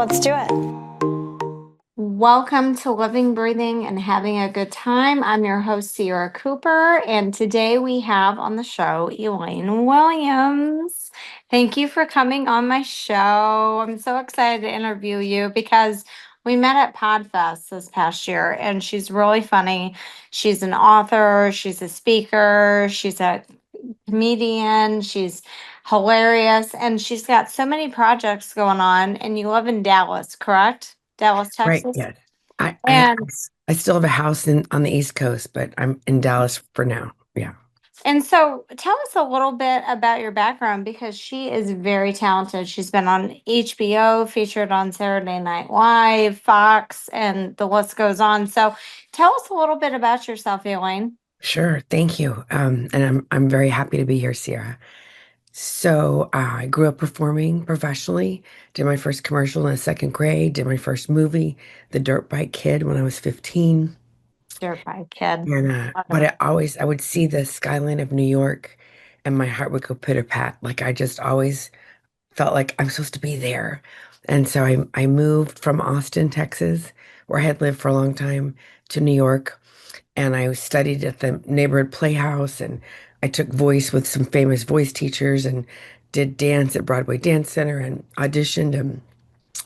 let's do it. Welcome to Living, Breathing, and Having a Good Time. I'm your host, Sierra Cooper, and today we have on the show Elaine Williams. Thank you for coming on my show. I'm so excited to interview you because we met at PodFest this past year, and she's really funny. She's an author, she's a speaker, she's a comedian, she's hilarious, and she's got so many projects going on. And you live in Dallas, correct? Dallas, Right. Texas. Yeah. I, I And I still have a house on the East Coast, but I'm in Dallas for now. Yeah. so tell us a little bit about your background because she is very talented. She's been on HBO, featured on Saturday Night Live, Fox, and the list goes on. So tell us a little bit about yourself, Elaine. Sure. Thank you. And I'm very happy to be here, Sierra. So I grew up performing professionally. Did my first commercial in the second grade. Did my first movie, The Dirt Bike Kid, when I was 15. Dirt bike kid. And Love but it. I would see the skyline of New York, and my heart would go pitter pat. Like I just always felt like I'm supposed to be there. And so I moved from Austin, Texas, where I had lived for a long time, to New York. And I studied at the neighborhood playhouse, and I took voice with some famous voice teachers and did dance at Broadway Dance Center and auditioned. And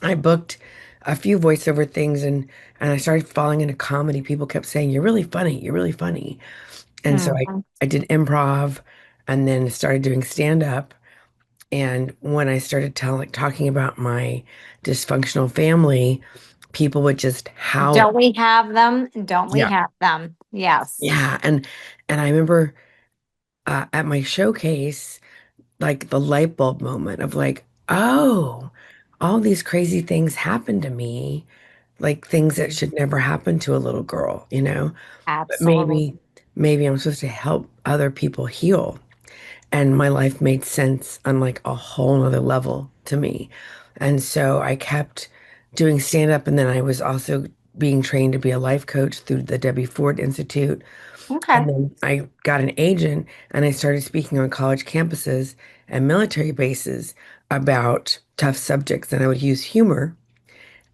I booked a few voiceover things, and I started falling into comedy. People kept saying, "You're really funny. You're really funny." And so Mhm. I did improv and then started doing stand up. And when I started talking about my dysfunctional family, people would just howl. Don't we have them? Don't we Yeah. have them? Yes. Yeah. And I remember at my showcase, like the light bulb moment of like, oh, all these crazy things happen to me, like things that should never happen to a little girl, you know? But Absolutely. maybe I'm supposed to help other people heal. And my life made sense on like a whole nother level to me. And so I kept doing stand up. And then I was also being trained to be a life coach through the Debbie Ford Institute. Okay. And then I got an agent and I started speaking on college campuses and military bases about tough subjects. And I would use humor.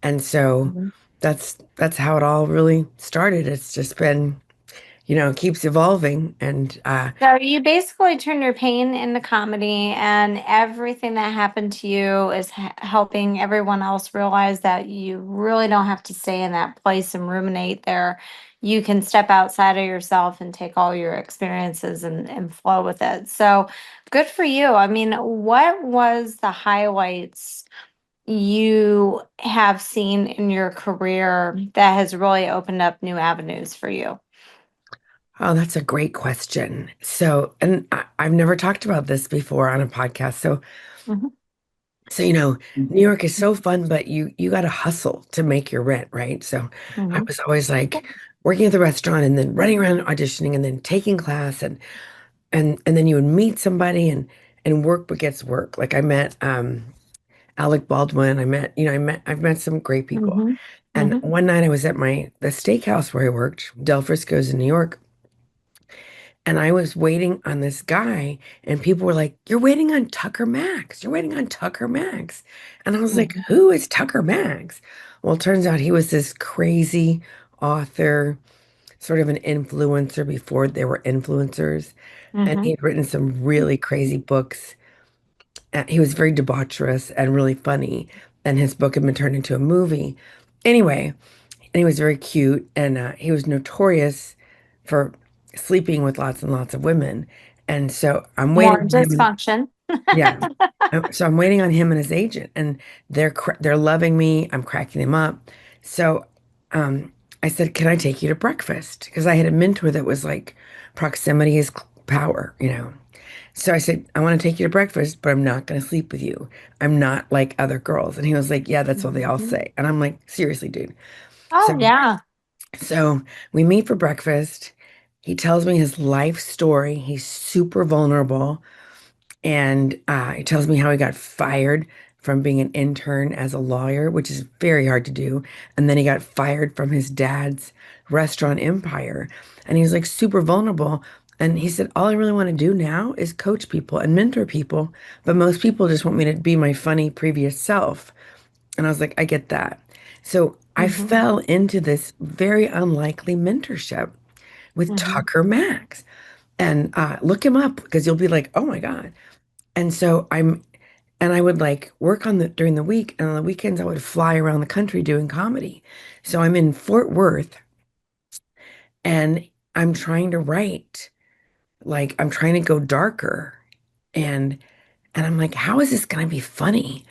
And so that's how it all really started. It's just been, it keeps evolving. And So you basically turn your pain into comedy, and everything that happened to you is helping everyone else realize that you really don't have to stay in that place and ruminate there. You can step outside of yourself and take all your experiences and flow with it. So good for you. I mean, what was the highlights you have seen in your career that has really opened up new avenues for you? oh, that's a great question. So, and I've never talked about this before on a podcast. Mhm. So, New York is so fun, but you got to hustle to make your rent, right? So, I Mhm. was always like working at the restaurant and then running around auditioning and then taking class and then you would meet somebody and work begets work. Like I met Alec Baldwin. I've met some great people. Mhm. And Mhm. one night I was at the steakhouse where I worked, Del Frisco's in New York. And I was waiting on this guy, and people were like, "You're waiting on Tucker Max. You're waiting on Tucker Max." And I was like, Mhm. "Who is Tucker Max?" Well, it turns out he was this crazy author, sort of an influencer before there were influencers. And he Mhm. had written some really crazy books. And he was very debaucherous and really funny. And his book had been turned into a movie. Anyway, and he was very cute, and he was notorious for sleeping with lots and lots of women. And so I'm waiting More on him, and dysfunction. yeah, so I'm waiting on him and his agent, and they're loving me. I'm cracking them up. So um, I said, "Can I take you to breakfast?" Because I had a mentor that was like, "Proximity is power." So I said, "I want to take you to breakfast, but I'm not going to sleep with you. I'm not like other girls." And he was like, "Yeah, that's what they all Mhm. say." And I'm like, "Seriously, dude." So Oh, yeah. so we meet for breakfast. He tells me his life story. He's super vulnerable. And he tells me how he got fired from being an intern as a lawyer, which is very hard to do. And then he got fired from his dad's restaurant empire. And he was like super vulnerable. And he said, "All I really want to do now is coach people and mentor people. But most people just want me to be my funny previous self." And I was like, I get that. So I Mm-hmm. fell into this very unlikely mentorship with Mm-hmm. Tucker Max. And look him up because you'll be like, oh my God. And so and I would like work on the during the week, and on the weekends I would fly around the country doing comedy. So I'm in Fort Worth and I'm trying to write, like I'm trying to go darker. And I'm like, how is this gonna be funny?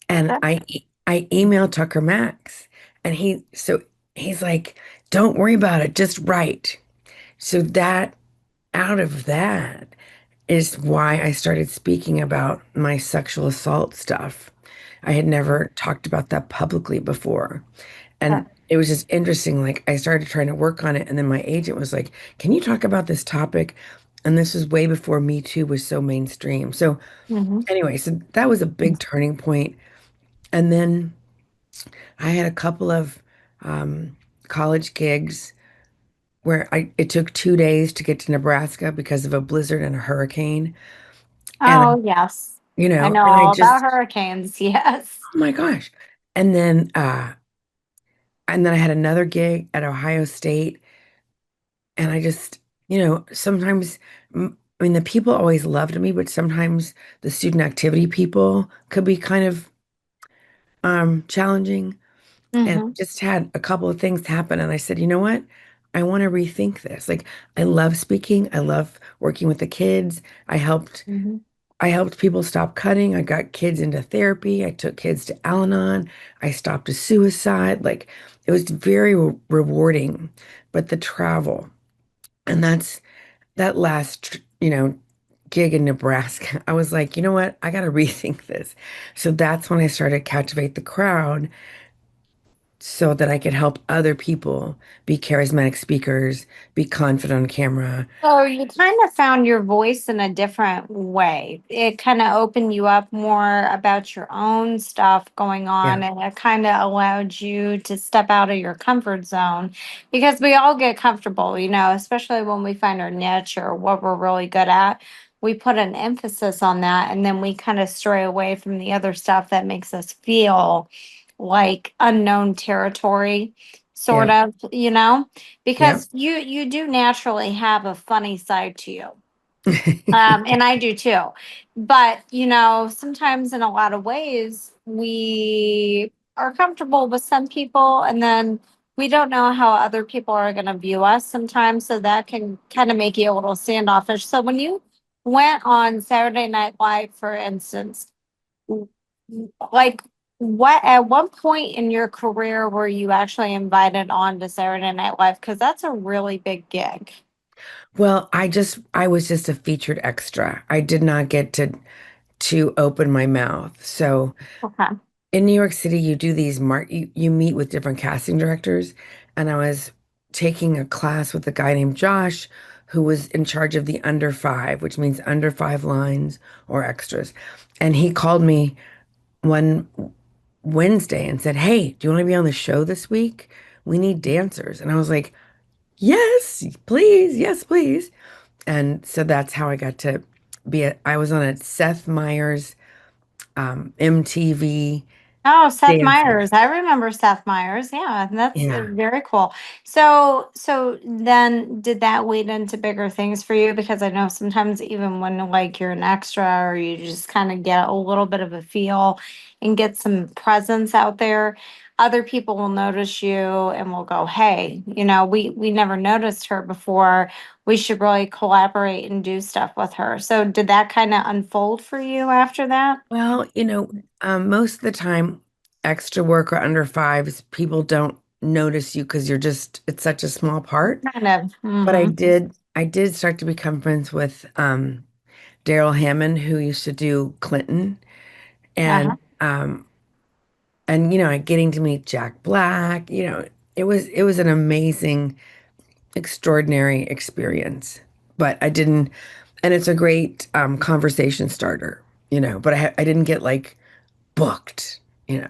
And I emailed Tucker Max and he's like, don't worry about it, just write. So that out of that is why I started speaking about my sexual assault stuff. I had never talked about that publicly before. And it was just interesting. Like, I started trying to work on it, and then my agent was like, can you talk about this topic? And this was way before Me Too was so mainstream. So, Mm-hmm. anyway, so that was a big turning point. And then I had a couple of um, college gigs where it took 2 days to get to Nebraska because of a blizzard and a hurricane. And Oh, yes. I know And I all about just, hurricanes. Yes. oh my gosh. And then I had another gig at Ohio State, and I just, sometimes, I mean, the people always loved me, but sometimes the student activity people could be kind of challenging. And Mm-hmm. just had a couple of things happen, and I said, you know what? I want to rethink this. Like, I love speaking. I love working with the kids. I helped Mm-hmm. I helped people stop cutting. I got kids into therapy. I took kids to Al-Anon. I stopped a suicide. Like, it was very rewarding. But the travel, and that last, gig in Nebraska, I was like, you know what? I got to rethink this. So that's when I started Captivate the Crowd so that I could help other people be charismatic speakers, be confident on camera. So you kind of found your voice in a different way. It kind of opened you up more about your own stuff going on, Yeah. and it kind of allowed you to step out of your comfort zone because we all get comfortable, especially when we find our niche or what we're really good at. We put an emphasis on that, and then we kind of stray away from the other stuff that makes us feel like unknown territory, sort Yeah. of. Yeah. Because you do naturally have a funny side to you. And I do too. But, sometimes in a lot of ways, we are comfortable with some people, and then we don't know how other people are going to view us sometimes. So that can kind of make you a little standoffish. So when you went on Saturday Night Live, for instance, like at what point in your career were you actually invited on to Saturday Night Live? Because that's a really big gig. Well, I was just a featured extra. I did not get to open my mouth. So Okay. in New York City, you do you meet with different casting directors, and I was taking a class with a guy named Josh who was in charge of the under five, which means under five lines or extras. And he called me one Wednesday and said, "Hey, do you want to be on the show this week? We need dancers." And I was like, "Yes, please. Yes, please." And so that's how I got to I was on a Seth Meyers MTV Oh, Seth dancer. Meyers. I remember Seth Meyers. Yeah, and that's Yeah. very cool. So then did that lead into bigger things for you? Because I know sometimes even when like you're an extra or you just kind of get a little bit of a feel and get some presence out there, other people will notice you and will go, "Hey, we never noticed her before. We should really collaborate and do stuff with her." So did that kind of unfold for you after that? Well, most of the time, extra work or under fives, people don't notice you because it's such a small part. Kind of. But Mm-hmm. I did start to become friends with Daryl Hammond, who used to do Clinton, Uh-huh. and getting to meet Jack Black. It was an amazing, extraordinary experience. But I didn't, and it's a great conversation starter. But I didn't get like booked. You know.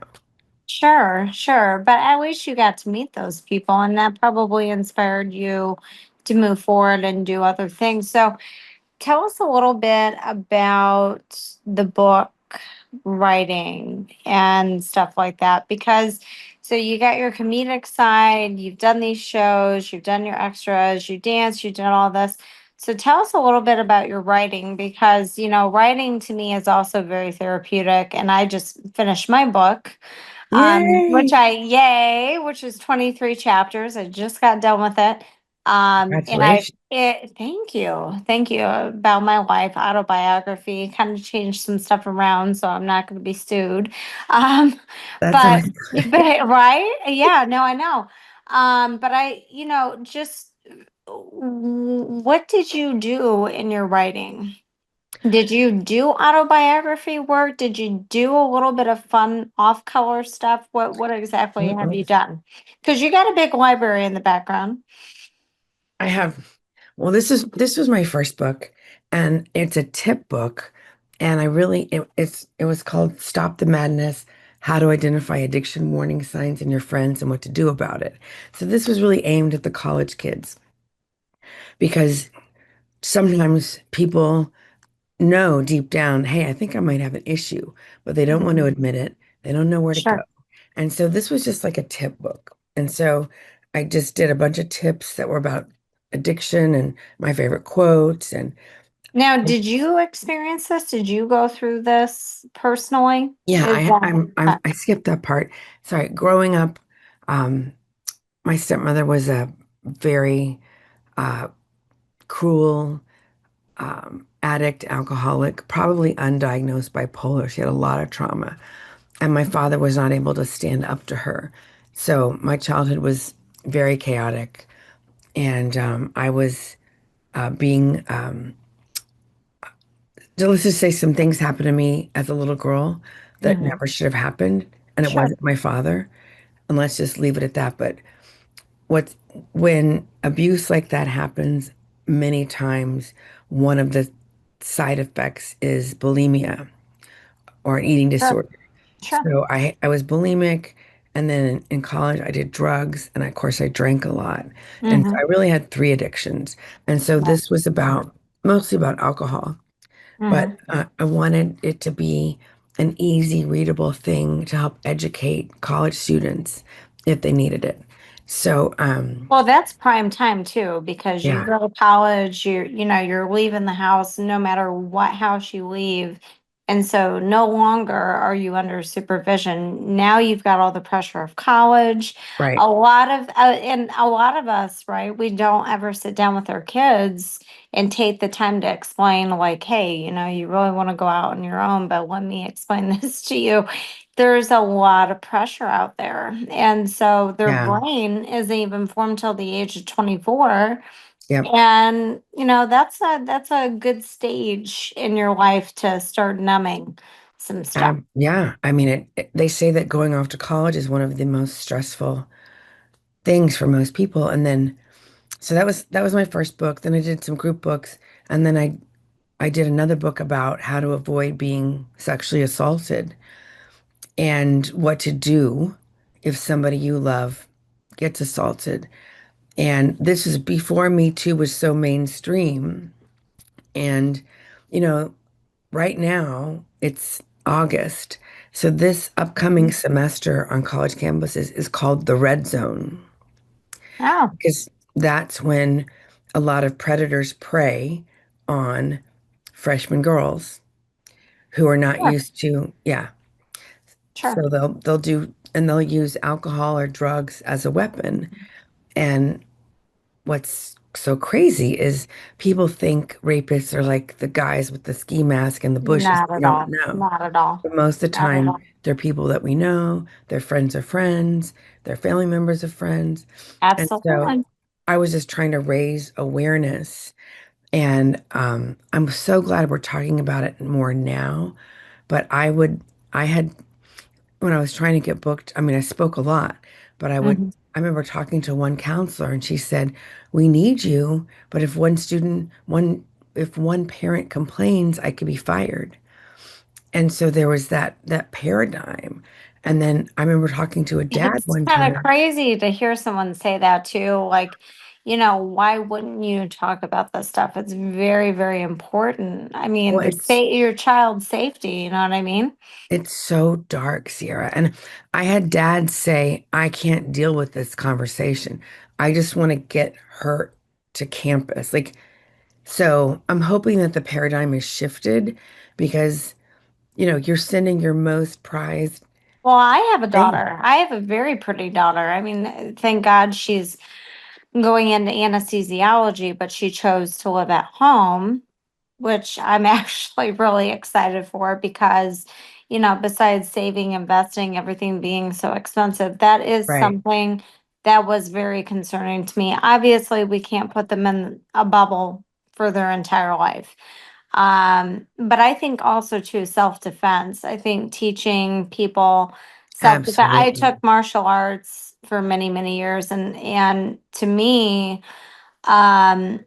Sure, sure. But at least you got to meet those people, and that probably inspired you to move forward and do other things. So tell us a little bit about the book. writing and stuff like that? Because so you got your comedic side, you've done these shows, you've done your extras, you dance, you've done all this. So tell us a little bit about your writing because, writing to me is also very therapeutic. And I just finished my book, Yay! which is 23 chapters. I just got done with it. Congratulations. Thank you. Thank you. About my life, autobiography, kind of changed some stuff around, so I'm not going to be sued. Um, That's but, always good. but, right? Yeah, no, I know. But just what did you do in your writing? Did you do autobiography work? Did you do a little bit of fun off-color stuff? What exactly have you Mm-mm. done? Because you got a big library in the background. I have, well, this was my first book, and it's a tip book, and it was called Stop the Madness: How to Identify Addiction Warning Signs in Your Friends and What to Do About It. So this was really aimed at the college kids because sometimes people know deep down, hey, I think I might have an issue, but they don't want to Mhm. admit it. They don't know where to go. Sure. And so this was just like a tip book. And so I just did a bunch of tips that were about addiction and my favorite quotes. And Now, did you experience this? Did you go through this personally? yeah, Is that I skipped that part. Sorry, growing up, um, my stepmother was a very uh, cruel addict, alcoholic, probably undiagnosed bipolar. She had a lot of trauma. And my father was not able to stand up to her. So my childhood was very chaotic. And I was being, let's just say some things happened to me as a little girl that Mhm. never should have happened. And it Sure. wasn't my father. And let's just leave it at that. But what's when abuse like that happens, many times one of the side effects is bulimia or an eating Sure. disorder. Sure. So I was bulimic, and then in college I did drugs, and of course I drank a lot, and so I Mm-hmm. really had three addictions. And so this was about mostly about alcohol, but Mm-hmm. I wanted it to be an easy, readable thing to help educate college students if they needed it. So Well, that's prime time too, because you yeah, go to college, you're leaving the house no matter what house you leave. And so no longer are you under supervision. Now you've got all the pressure of college. right, And a lot of us, right, we don't ever sit down with our kids and take the time to explain, like, hey, you really want to go out on your own, but let me explain this to you. There's a lot of pressure out there. And so their yeah, brain isn't even formed till the age of 24. yep. And that's a good stage in your life to start numbing some stuff. Yeah, I mean, they say that going off to college is one of the most stressful things for most people, and then so that was my first book. Then I did some group books, and then I did another book about how to avoid being sexually assaulted and what to do if somebody you love gets assaulted. And this is before Me Too was so mainstream. And you know, right now it's August. So this upcoming semester on college campuses is called the Red Zone, Oh, because that's when a lot of predators prey on freshman girls who are not sure, used to, yeah. sure. So they'll use alcohol or drugs as a weapon. And what's so crazy is people think rapists are like the guys with the ski mask and the bushes. Not They at don't all. know. Not at all. But most of the Not at time, all. they're people that we know, they're friends of friends, they're family members of friends. And so Absolutely. I was just trying to raise awareness. And I'm so glad we're talking about it more now. But I had, when I was trying to get booked, I mean, I spoke a lot, but Mhm. I remember talking to one counselor and she said, we need you, but if one parent complains, I could be fired. And so there was that paradigm. And then I remember talking to a dad It's one kind of time. crazy to hear someone say that too. Like, why wouldn't you talk about this stuff? It's very, very important. I mean, Well, your child's safety, you know what I mean? it's so dark, Sierra. And I had dad say, I can't deal with this conversation. I just want to get her to campus. Like, so I'm hoping that the paradigm is shifted because, you're sending your most prized Well, I have a thing. daughter. I have a very pretty daughter. I mean, thank God she's going into anesthesiology, but she chose to live at home, which I'm actually really excited for because, besides saving, investing, everything being so expensive, that is Right. something that was very concerning to me. Obviously, we can't put them in a bubble for their entire life. But I think also too self-defense. I think teaching people self-defense. I Absolutely. took martial arts for many, many years, and to me, um,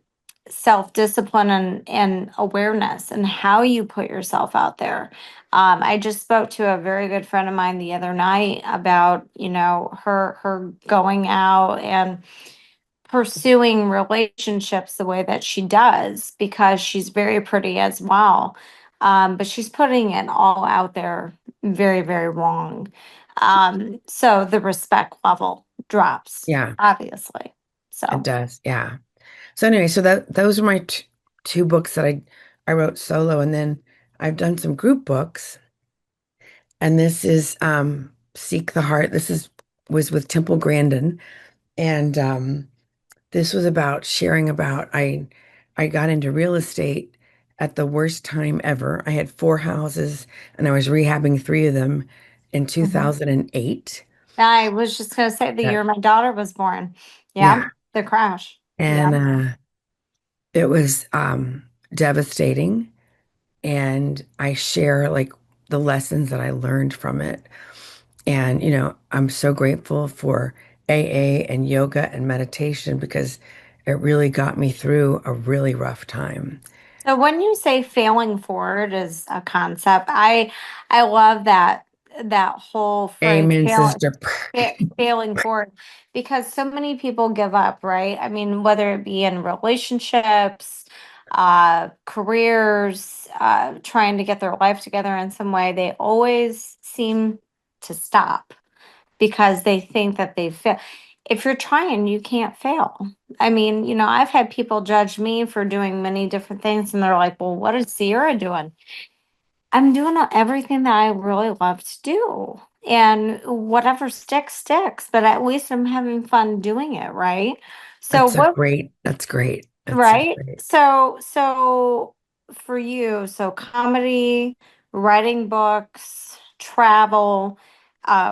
self-discipline and awareness and how you put yourself out there. I just spoke to a very good friend of mine the other night about, her going out and pursuing relationships the way that she does because she's very pretty as well. But she's putting it all out there very, very wrong. So the respect level drops, Yeah, obviously. it So, does. Yeah. So anyway, so those are my t two books that I wrote solo, and then I've done some group books. And this is Seek the Heart. This is was with Temple Grandin, and this was about sharing about I got into real estate at the worst time ever. I had four houses, and I was rehabbing three of them in mhm. 2008. I was just going to say the Yeah, year my daughter was born. Yeah, yeah, the crash. Yeah. and it was devastating. And I share like the lessons that I learned from it. And, I'm so grateful for AA and yoga and meditation because it really got me through a really rough time. So when you say failing forward is a concept, I love that whole phrase Amen, sister. failing forward because so many people give up, right? I mean, whether it be in relationships, careers, trying to get their life together in some way, they always seem to stop because they think that they fail. If you're trying, you can't fail. I mean, I've had people judge me for doing many different things, and they're like, well, what is Sierra doing? I'm doing everything that I really love to do. And whatever sticks, sticks, but at least I'm having fun doing it, right? So, That's great. That's right? great. So for you, so comedy, writing books, travel,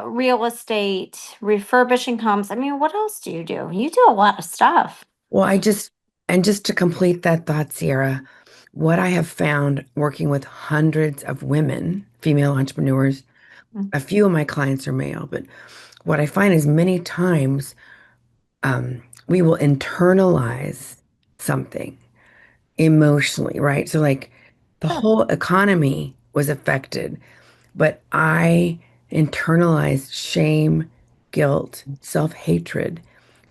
real estate, refurbishing homes. I mean, what else do? You do a lot of stuff. Well, and just to complete that thought, Sierra, what I have found working with hundreds of women, female entrepreneurs, a few of my clients are male, but what I find is many times we will internalize something emotionally, right? So, like, the Sure. whole economy was affected, but I internalized shame, guilt, self-hatred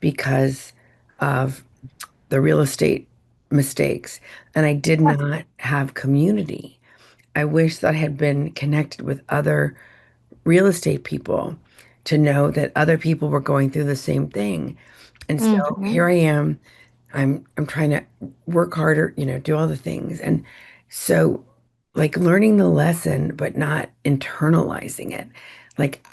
because of the real estate mistakes. And I did Sure. not have community. I wish that I had been connected with other real estate people to know that other people were going through the same thing. And so Hmm. here I am. I'm trying to work harder, do all the things. And so like learning the lesson but not internalizing it. Like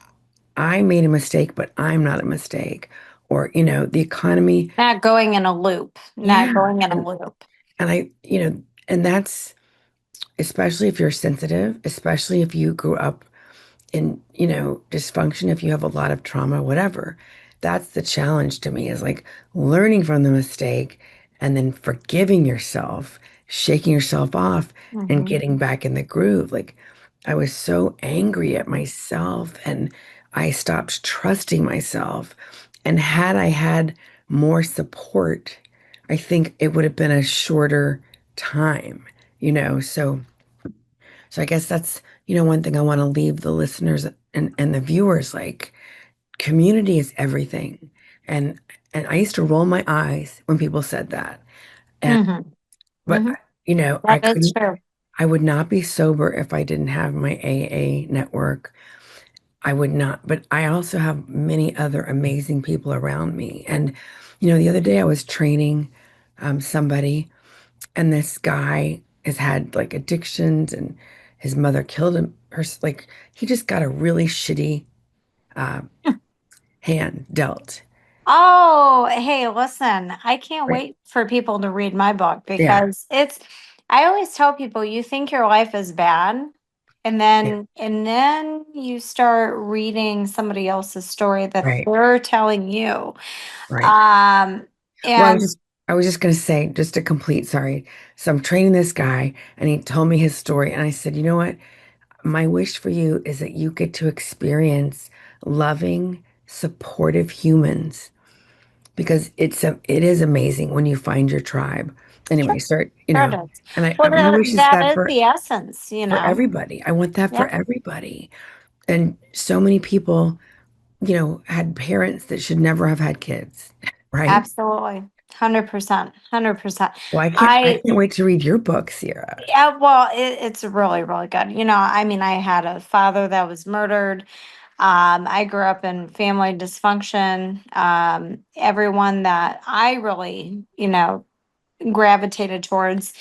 I made a mistake, but I'm not a mistake. Or, the economy. Not going in a loop, not Yeah. going in a And loop. and and that's especially if you're sensitive, especially if you grew up in, dysfunction, if you have a lot of trauma, whatever. That's the challenge to me is like learning from the mistake and then forgiving yourself, shaking yourself off and Hmm. getting back in the groove. Like I was so angry at myself and I stopped trusting myself. And had I had more support, I think it would have been a shorter time, so I guess that's, one thing I want to leave the listeners and the viewers like community is everything. And I used to roll my eyes when people said that. And Hmm. but Hmm. I That is couldn't true. I would not be sober if I didn't have my AA network. I would not, but I also have many other amazing people around me. And the other day I was training somebody, and this guy has had like addictions, and his mother killed him. Like he just got a really shitty uh, hand dealt. Oh, hey, listen, I can't Right. wait for people to read my book Yeah. because I always tell people you think your life is bad Yeah. and then you start reading somebody else's story that Right. they're telling you. Right. Um, Well, and I was just going to say, just to complete, sorry. So I'm training this guy, and he told me his story, and I said, you know what? My wish for you is that you get to experience loving, supportive humans, because it is amazing when you find your tribe. sure, Anyway, start, sure it is. and Well, my wish is that that is the essence, you for know. everybody. I want that for Yeah, everybody. And so many people, had parents that should never have had kids, right? absolutely. 100%, 100%. Well, I I can't wait to read your book, Sierra. Yeah, well, it's really, really good. I mean, I had a father that was murdered. I grew up in family dysfunction. Everyone that I really, gravitated towards,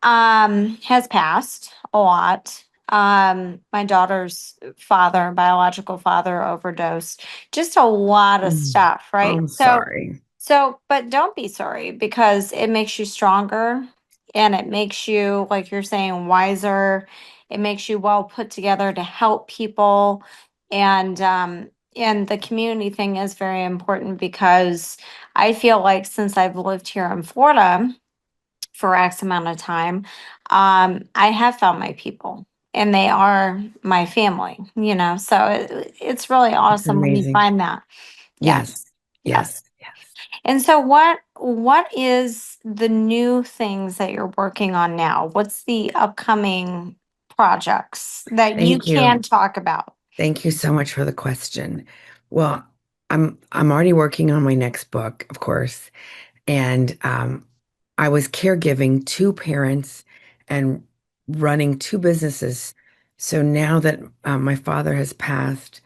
has passed a lot. My daughter's biological father overdosed. Just a lot of Mm. stuff, right? I'm So sorry. but don't be sorry because it makes you stronger and it makes you, like you're saying, wiser. It makes you well put together to help people. And the community thing is very important because I feel like since I've lived here in Florida for X amount of time, I have found my people and they are my family, so it's really It's awesome when you amazing. find that. Yes. Yes. Yes. Yes. Yes. And so what is the new things that you're working on now? What's the upcoming projects that you Thank can you. talk about? Thank you so much for the question. Well, I'm already working on my next book, of course, and I was caregiving two parents and running two businesses. So now that my father has passed,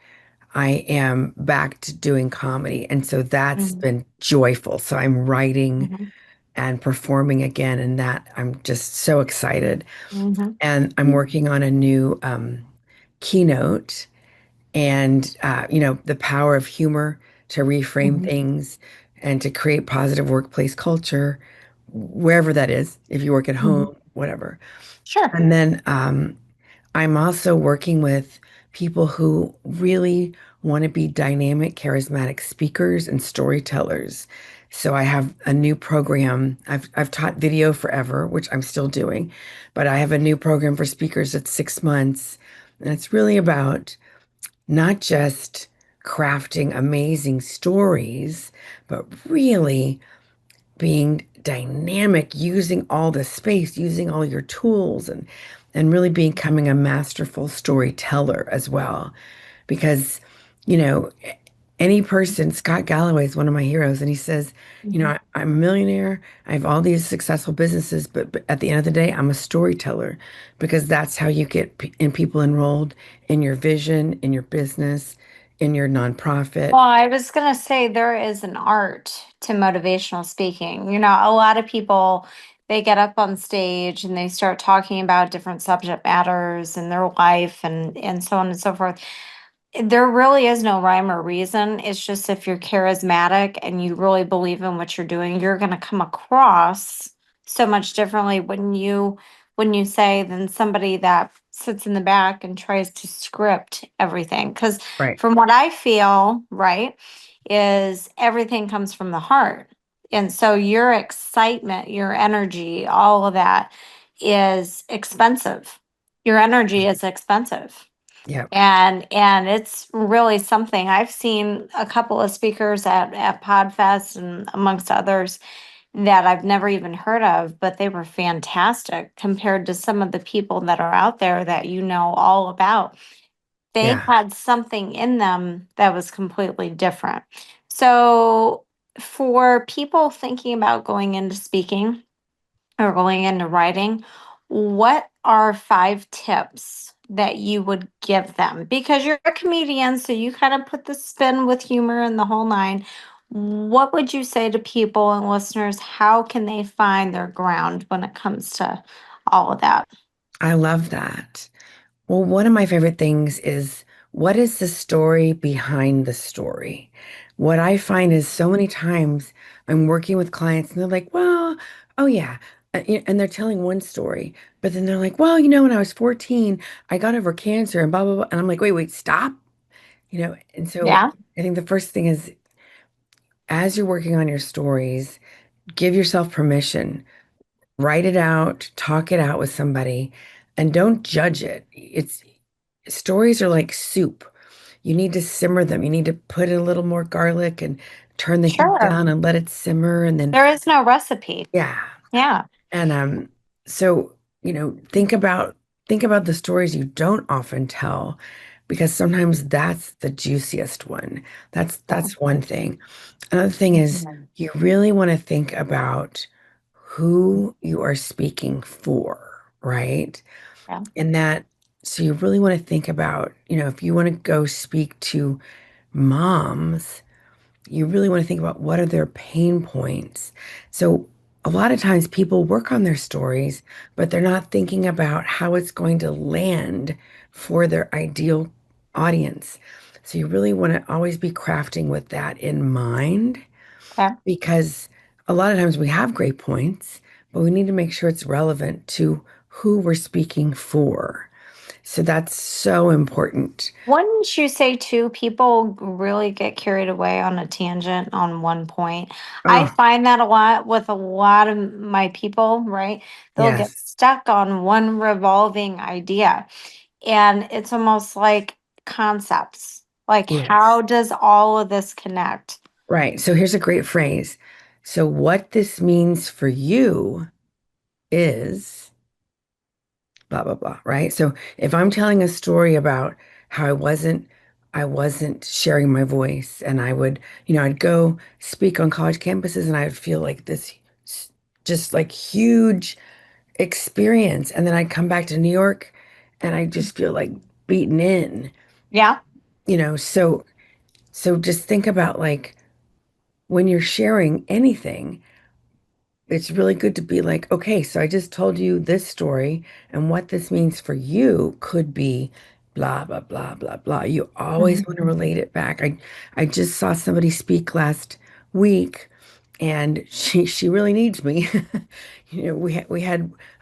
I am back to doing comedy, and so that's Mhm, been joyful. So I'm writing mhm, and performing again, and that I'm just so excited. mhm, And I'm working on a new keynote, and the power of humor to reframe mhm, things and to create positive workplace culture, wherever that is, if you work at mhm. home, whatever. Sure. And then I'm also working with people who really want to be dynamic, charismatic speakers and storytellers. So I have a new program. I've taught video forever, which I'm still doing, but I have a new program for speakers that's 6 months. And it's really about not just crafting amazing stories, but really being dynamic, using all the space, using all your tools, and really becoming a masterful storyteller as well. Because, you know, any person, Scott Galloway is one of my heroes, and he says, Mhm. I'm a millionaire. I have all these successful businesses, but at the end of the day, I'm a storyteller because that's how you get people enrolled in your vision, in your business, in your nonprofit. Well, I was going to say there is an art to motivational speaking. A lot of people they get up on stage and they start talking about different subject matters in their life and so on and so forth. There really is no rhyme or reason. It's just if you're charismatic and you really believe in what you're doing, you're going to come across so much differently when you say than somebody that sits in the back and tries to script everything. Because Right. from what I feel, right, is everything comes from the heart. And so your excitement, your energy, all of that is expensive. Your energy is expensive. Yeah. And it's really something. I've seen a couple of speakers at Podfest and amongst others that I've never even heard of, but they were fantastic compared to some of the people that are out there that you know all about. They Yeah. had something in them that was completely different. So, for people thinking about going into speaking or going into writing, what are 5 tips that you would give them? Because you're a comedian, so you kind of put the spin with humor and the whole nine. What would you say to people and listeners? How can they find their ground when it comes to all of that? I love that. Well, one of my favorite things is what is the story behind the story? What I find is so many times I'm working with clients and they're like, well, oh yeah. And they're telling one story, but then they're like, well, when I was 14, I got over cancer and blah, blah, blah. And I'm like, wait, stop. And so Yeah, I think the first thing is as you're working on your stories, give yourself permission, write it out, talk it out with somebody, and don't judge it. It's stories are like soup. You need to simmer them. You need to put in a little more garlic and turn the heat sure. down and let it simmer. And then, There is no recipe. yeah. Yeah. And so, think about the stories you don't often tell because sometimes that's the juiciest one. That's one thing. Another thing is Mhm. you really want to think about who you are speaking for, right? Yeah. And so you really want to think about, if you want to go speak to moms, you really want to think about what are their pain points. So a lot of times people work on their stories, but they're not thinking about how it's going to land for their ideal audience. So you really want to always be crafting with that in mind Okay. because a lot of times we have great points, but we need to make sure it's relevant to who we're speaking for. So that's so important. Wouldn't you say too, people really get carried away on a tangent on one point? I Oh, find that a lot with a lot of my people, right? They'll get yes, stuck on one revolving idea. And it's almost like concepts. Like, yes. how does all of this connect? Right. So here's a great phrase. So what this means for you is blah blah blah, right? So if I'm telling a story about how I wasn't sharing my voice and I'd go speak on college campuses and I'd feel like this just like huge experience and then I'd come back to New York and I just feel like beaten in, Yeah. so just think about like when you're sharing anything, it's really good to be like, okay, so I just told you this story, and what this means for you could be blah, blah, blah, blah, blah. You always want to Mhm. relate it back. I just saw somebody speak last week, and she really needs me. We're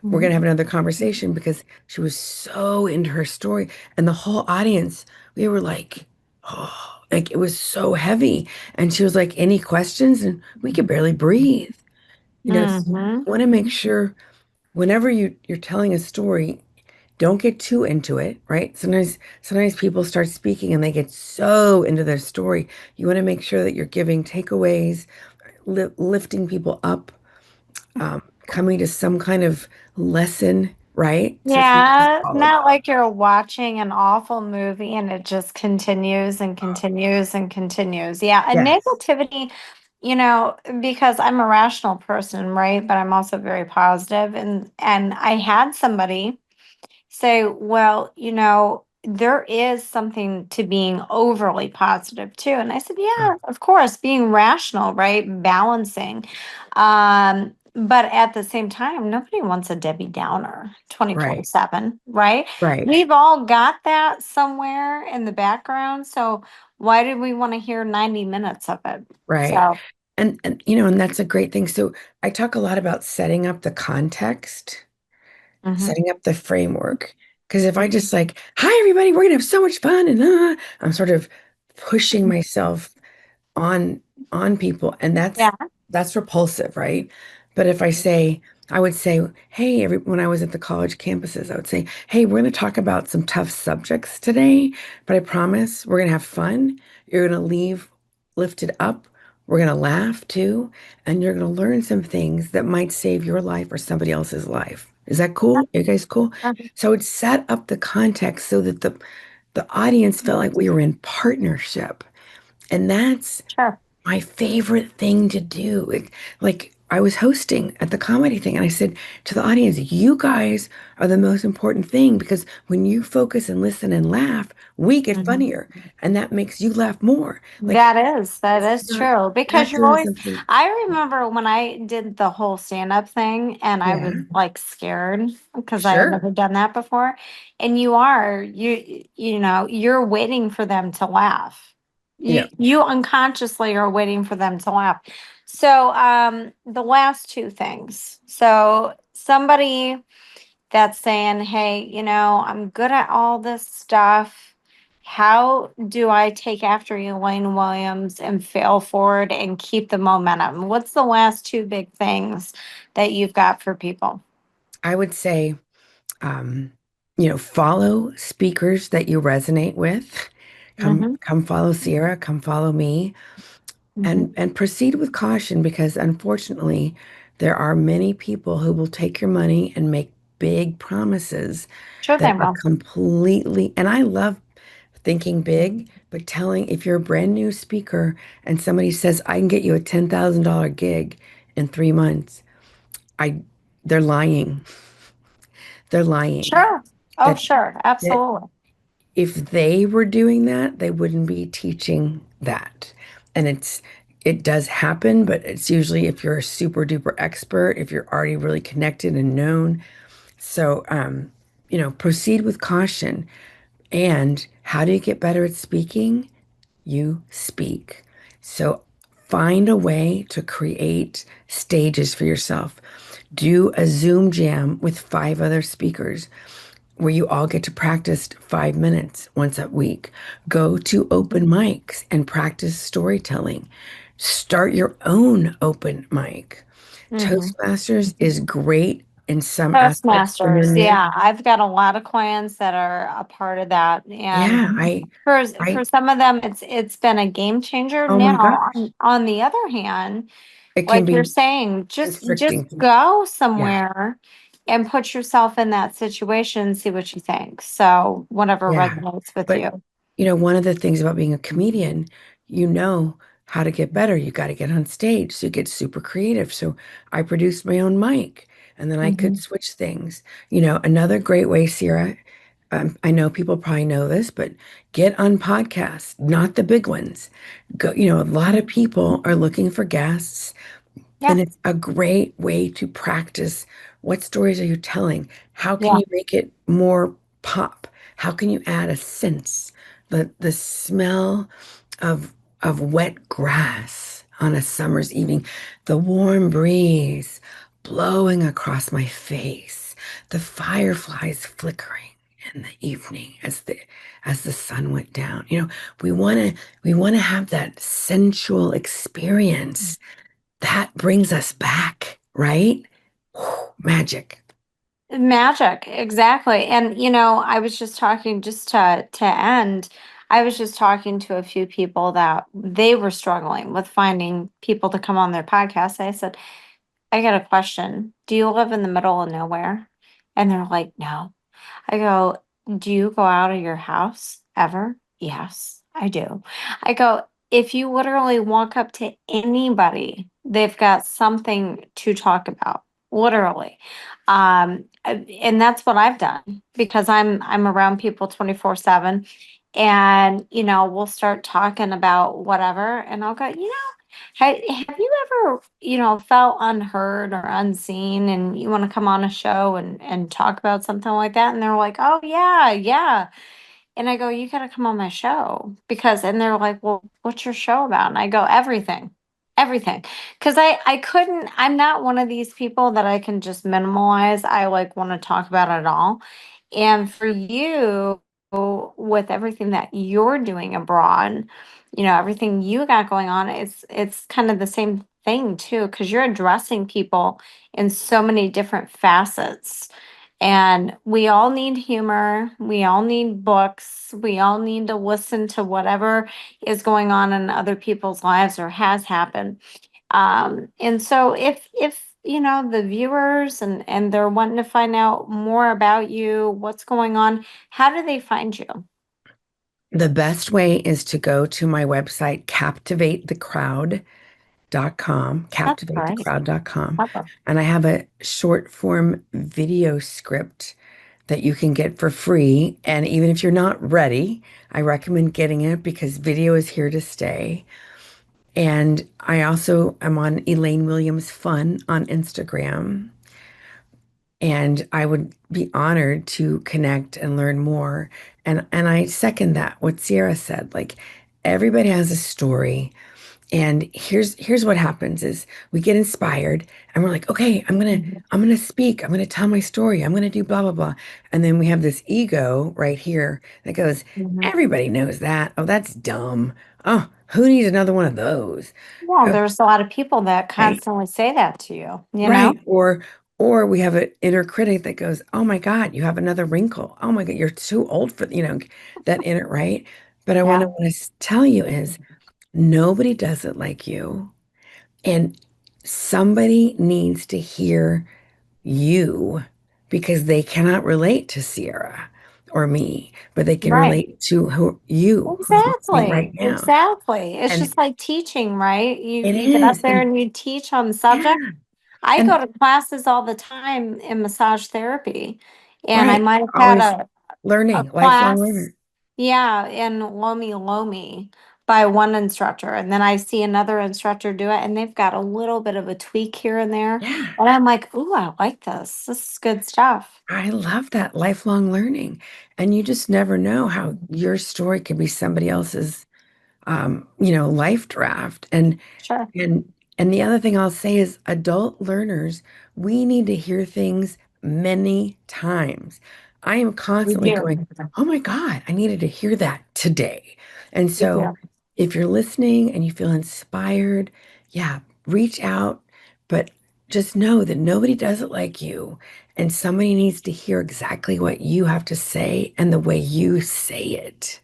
Mhm. gonna have another conversation because she was so into her story, and the whole audience, we were like, oh, like it was so heavy. And she was like, any questions? And we could barely breathe. So Mhm. you want to make sure whenever you're telling a story, don't get too into it, right? Sometimes people start speaking and they get so into their story. You want to make sure that you're giving takeaways, lifting people up, coming to some kind of lesson, right? So it's not just Yeah, all not about like you're watching an awful movie and it just continues and continues and continues. Yeah, and yes, negativity, because I'm a rational person, right? But I'm also very positive and I had somebody say, well, there is something to being overly positive too. And I said, yeah, of course, being rational, right? Balancing. But at the same time, nobody wants a Debbie Downer right, 24/7, right? right, We've all got that somewhere in the background. So why did we want to hear 90 minutes of it? right. So, And that's a great thing. So I talk a lot about setting up the context, mhm. setting up the framework. Because if I just like, hi everybody, we're gonna have so much fun, and I'm sort of pushing myself on on people, and that's Yeah. that's repulsive, right? But if I would say, hey, when I was at the college campuses, I would say, hey, we're gonna talk about some tough subjects today, but I promise we're gonna have fun. You're gonna leave lifted up. We're gonna laugh too, and you're gonna learn some things that might save your life or somebody else's life. Is that cool? You guys cool? So it set up the context so that the audience felt like we were in partnership. And Sure. my favorite thing to do. Like I was hosting at the comedy thing, and I said to the audience, "You guys are the most important thing because when you focus and listen and laugh, we get Mhm. funnier, and that makes you laugh more. Like That this is is not true because not you're doing always, something." I remember when I did the whole stand-up thing and I was Yeah, like scared because I had sure. never done that before. And you know, you're waiting for them to laugh. Yeah, You unconsciously are waiting for them to laugh. So, the last two things. So somebody that's saying, hey, you know, I'm good at all this stuff. How do I take after Elaine Williams and fail forward and keep the momentum? What's the last two big things that you've got for people? I would say, um, follow speakers that you resonate with. Mm-hmm. Come follow Sierra. Come follow me. Mm-hmm. And proceed with caution because unfortunately, there are many people who will take your money and make big promises Sure, that they are will. completely, and I love thinking big, but telling if you're a brand new speaker and somebody says, I can get you a $10,000 gig in 3 months, I they're lying. They're lying. Sure. Oh, That sure. that Absolutely. if they were doing that, they wouldn't be teaching that. And it does happen, but it's usually if you're a super duper expert, if you're already really connected and known. So, proceed with caution. And how do you get better at speaking? You speak. So find a way to create stages for yourself. Do a Zoom jam with five other speakers where you all get to practice 5 minutes once a week. Go to open mics and practice storytelling. Start your own open mic. Mm-hmm. Toastmasters is great in some aspects when you're Toastmasters. new. Yeah, I've got a lot of clients that are a part of that, and Yeah, I, for I, some of them, it's been a game changer. oh my Now, gosh, on the other hand, it can like you're be saying, just constricting. go Yeah, somewhere and put yourself in that situation, see what you think. So whatever yeah. resonates with But you. one of the things about being a comedian, you know how to get better. You got to get on stage. So you get super creative. So I produced my own mic and then I could Hmm. switch things. Another great way, Sierra, I know people probably know this, but get on podcasts, not the big ones. Go, a lot of people are looking for guests. Yeah, And it's a great way to practice what stories are you telling? How can yeah. you make it more pop? How can you add a sense? The smell of wet grass on a summer's evening, the warm breeze blowing across my face, the fireflies flickering in the evening as the sun went down. We want to have that sensual experience that brings us back, right? Whew, magic. Magic, exactly. And I was just talking just to end, I was just talking to a few people that they were struggling with finding people to come on their podcast. I said, I got a question. Do you live in the middle of nowhere? And they're like, no. I go, do you go out of your house ever? Yes, I do. I go, if you literally walk up to anybody, they've got something to talk about, literally. And that's what I've done because I'm around people 24/7. And we'll start talking about whatever, and I'll go, have you ever, felt unheard or unseen and you want to come on a show and talk about something like that? And they're like, oh, yeah, yeah. And I go, you got to come on my show because, and they're like, well, what's your show about? And I go, everything, everything. Because I couldn't, I'm not one of these people that I can just minimalize. I like want to talk about it all. And for you, with everything that you're doing abroad, everything you got going on, it's kind of the same thing too, because you're addressing people in so many different facets. And we all need humor. We all need books. We all need to listen to whatever is going on in other people's lives or has happened. And so if the viewers and they're wanting to find out more about you, what's going on, how do they find you? The best way is to go to my website, captivatethecrowd.com, That's great. captivatethecrowd.com. Clever. And I have a short form video script that you can get for free. And even if you're not ready, I recommend getting it because video is here to stay. And I also am on Elaine Williams Fun on Instagram. And I would be honored to connect and learn more. And I second that, what Sierra said. Like everybody has a story. And here's what happens is we get inspired and we're like, okay, Mhm. I'm gonna speak, I'm gonna tell my story, I'm gonna do blah blah blah. And then we have this ego right here that goes, Mhm. everybody knows that. Oh, that's dumb. Oh, who needs another one of those? Well, there's a lot of people that Okay, constantly say that to you, you know? right. Or we have an inner critic that goes, oh my God, you have another wrinkle. Oh my God, you're too old for, that inner, right? But I Yeah, want to tell you is nobody does it like you. And somebody needs to hear you because they cannot relate to Sierra or me, but they can right. relate to who's listening right Exactly. now. Exactly. It's And just like teaching, right? You it you get up is. there And and you teach on the subject. yeah. I go And to classes all the time in massage therapy, and I right. might have had Always a learning, lifelong class, learner. yeah, in Lomi Lomi by one instructor, and then I see another instructor do it, and they've got a little bit of a tweak here and there, Yeah. and I'm like, ooh, I like this. This is good stuff. I love that lifelong learning. And you just never know how your story could be somebody else's life draft. Sure, And and the other thing I'll say is adult learners, we need to hear things many times. I am we constantly do. going, "Oh my God, I needed to hear that today." And We so do. if you're listening and you feel inspired, yeah, reach out, but just know that nobody does it like you. And somebody needs to hear exactly what you have to say and the way you say it.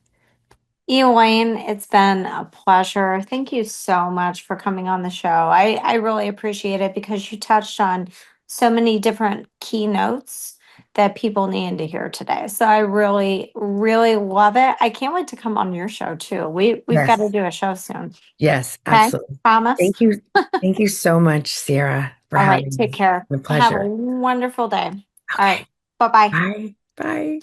Elaine, it's been a pleasure. Thank you so much for coming on the show. I really appreciate it because you touched on so many different keynotes that people needed to hear today. So I really, really love it. I can't wait to come on your show too. We've got to Yes. do a show soon. Yes, Okay? absolutely. Promise? Thank you. Thank you so much, Sarah, for All right, having take me. care. The Have a pleasure. wonderful day. All right. Okay. Bye-bye. Bye. Bye.